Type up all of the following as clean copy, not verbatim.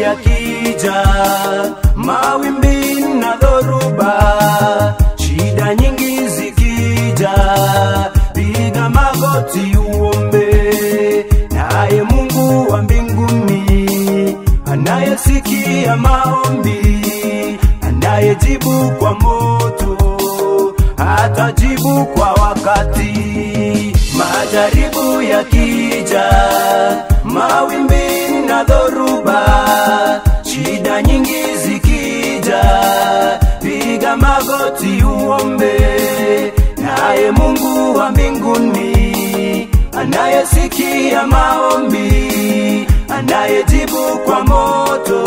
Yakija mawimbi na dhoruba, shida nyingi zikija, piga magoti uombe, naye Mungu wa mbinguni anayesikia maombi, anayejibu kwa moto, atajibu kwa wakati. Majaribu yakija, mawimbi na dhoruba, shida nyingi zikija, piga magoti uombe, naye Mungu wa mbinguni anayesikia maombi, anayejibu kwa moto,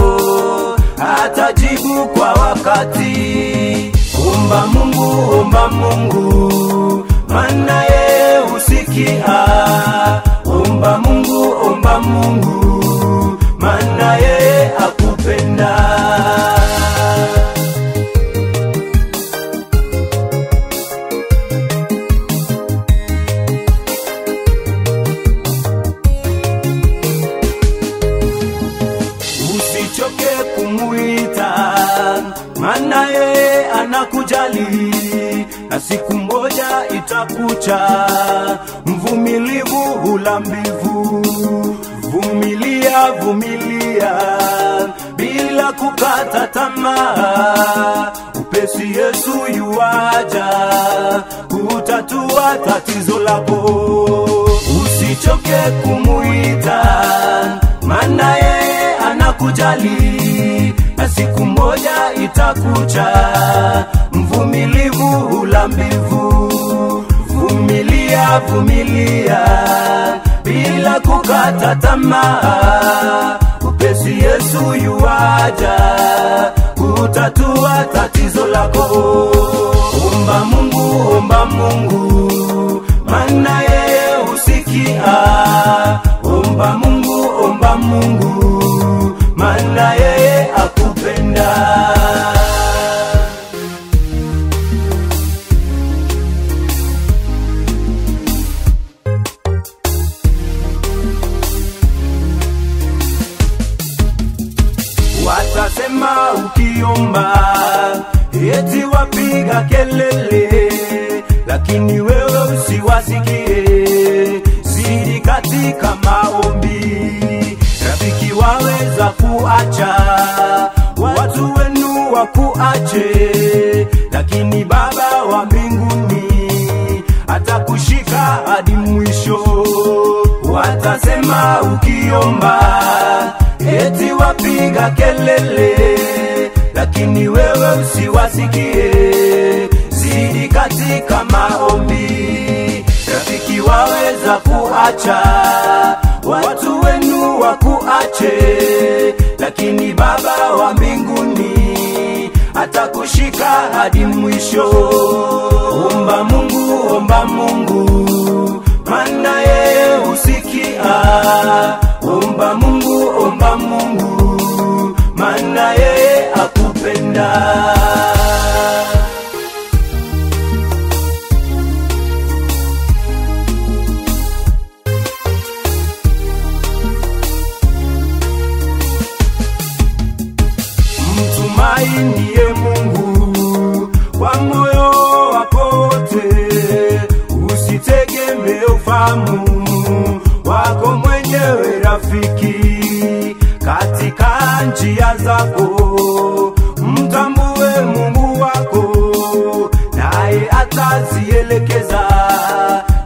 atajibu kwa wakati. Omba Mungu, omba Mungu, maana yeye husikia. Omba Mungu, omba Mungu, maana yeye akupenda. Usichoke kumuita, maana yeye anakujali, na siku moja itakucha. Mvumilivu hula mbivu, vumilia, vumilia bila kukata tamaa. Upesi Yesu yuaja kutatua tatizo lako. Usichoke kumuita, maana yeye anakujali, na siku moja itakucha. Mvumilivu hula mbivu, vumilia, vumilia bila kukata tamaa. Upesi Yesu yuaja kutatua tatizo lako. Omba Mungu, omba Mungu, maana yeye husikia. Omba Mungu, omba Mungu, maana yeye akupenda. Watasema ukiomba eti wapiga kelele, lakini wewe usiwasikie. Zidi katika maombi, rafiki waweza kuacha, watu wenu wakuache, lakini Baba wa mbinguni atakushika hadi mwisho. Watasema ukiomba eti wapiga kelele, lakini wewe usiwasikie. Zidi katika maombi, rafiki waweza kuacha, watu wenu wakuache, lakini Baba wa mbinguni atakushika hadi mwisho. Omba Mungu, omba Mungu, maana yeye husikia. Omba Mungu, omba Mungu, maana yeye akupenda. Mtumainie Mungu kwa moyo wako wote, usitegemee ufahamu wako mwenyewe. Rafiki, katika njia zako mtambue Mungu wako, naye atazielekeza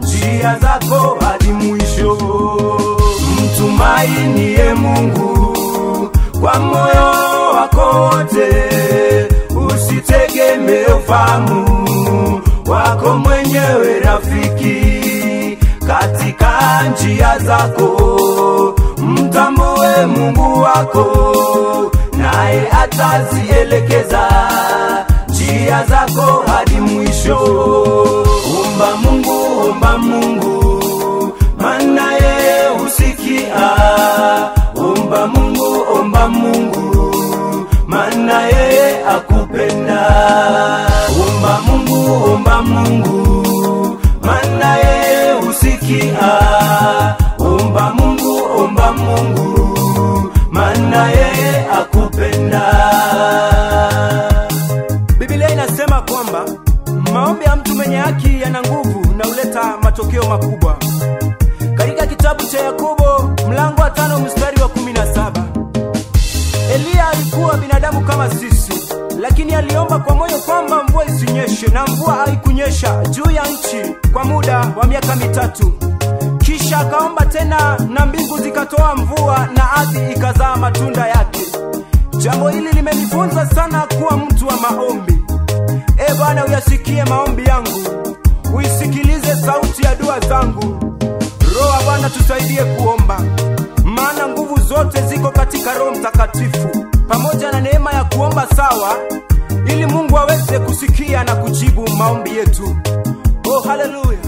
njia zako hadi mwisho. Mtumainie Mungu kwa moyo wako wote, usitegemee ufahamu wako mwenyewe. Rafiki, katika njia zako mtambue Mungu wako, naye atazielekeza njia njia zako hadi mwisho. Omba Mungu, maana yeye husikia. Omba Mungu, maana yeye akupenda. Omba Mungu, maana yeye husikia. Omba Mungu, maana yeye akupenda. Biblia inasema kwamba maombi ya mtu mwenye haki yana nguvu na huleta matokeo makubwa. Katika kitabu cha Yakobo mlango wa 5 mstari wa 17, Elia alikuwa binadamu kama sisi, lakini aliomba kwa moyo kwamba mvua isinyeshe, na mvua haikunyesha juu ya nchi kwa muda wa miaka 3. Kisha akaomba tena, na mbingu zikatoa mvua na ardhi ikazaa matunda yake. Jambo hili limenifunza sana kuwa mtu wa maombi. Bwana, uyasikie maombi yangu, uisikilize sauti ya dua zangu. Roho wa Bwana tusaidie kuomba, maana nguvu zote ziko katika Roho Mtakatifu, pamoja na neema ya kuomba sawa, ili Mungu aweze kusikia na kujibu maombi yetu. Oh, haleluya.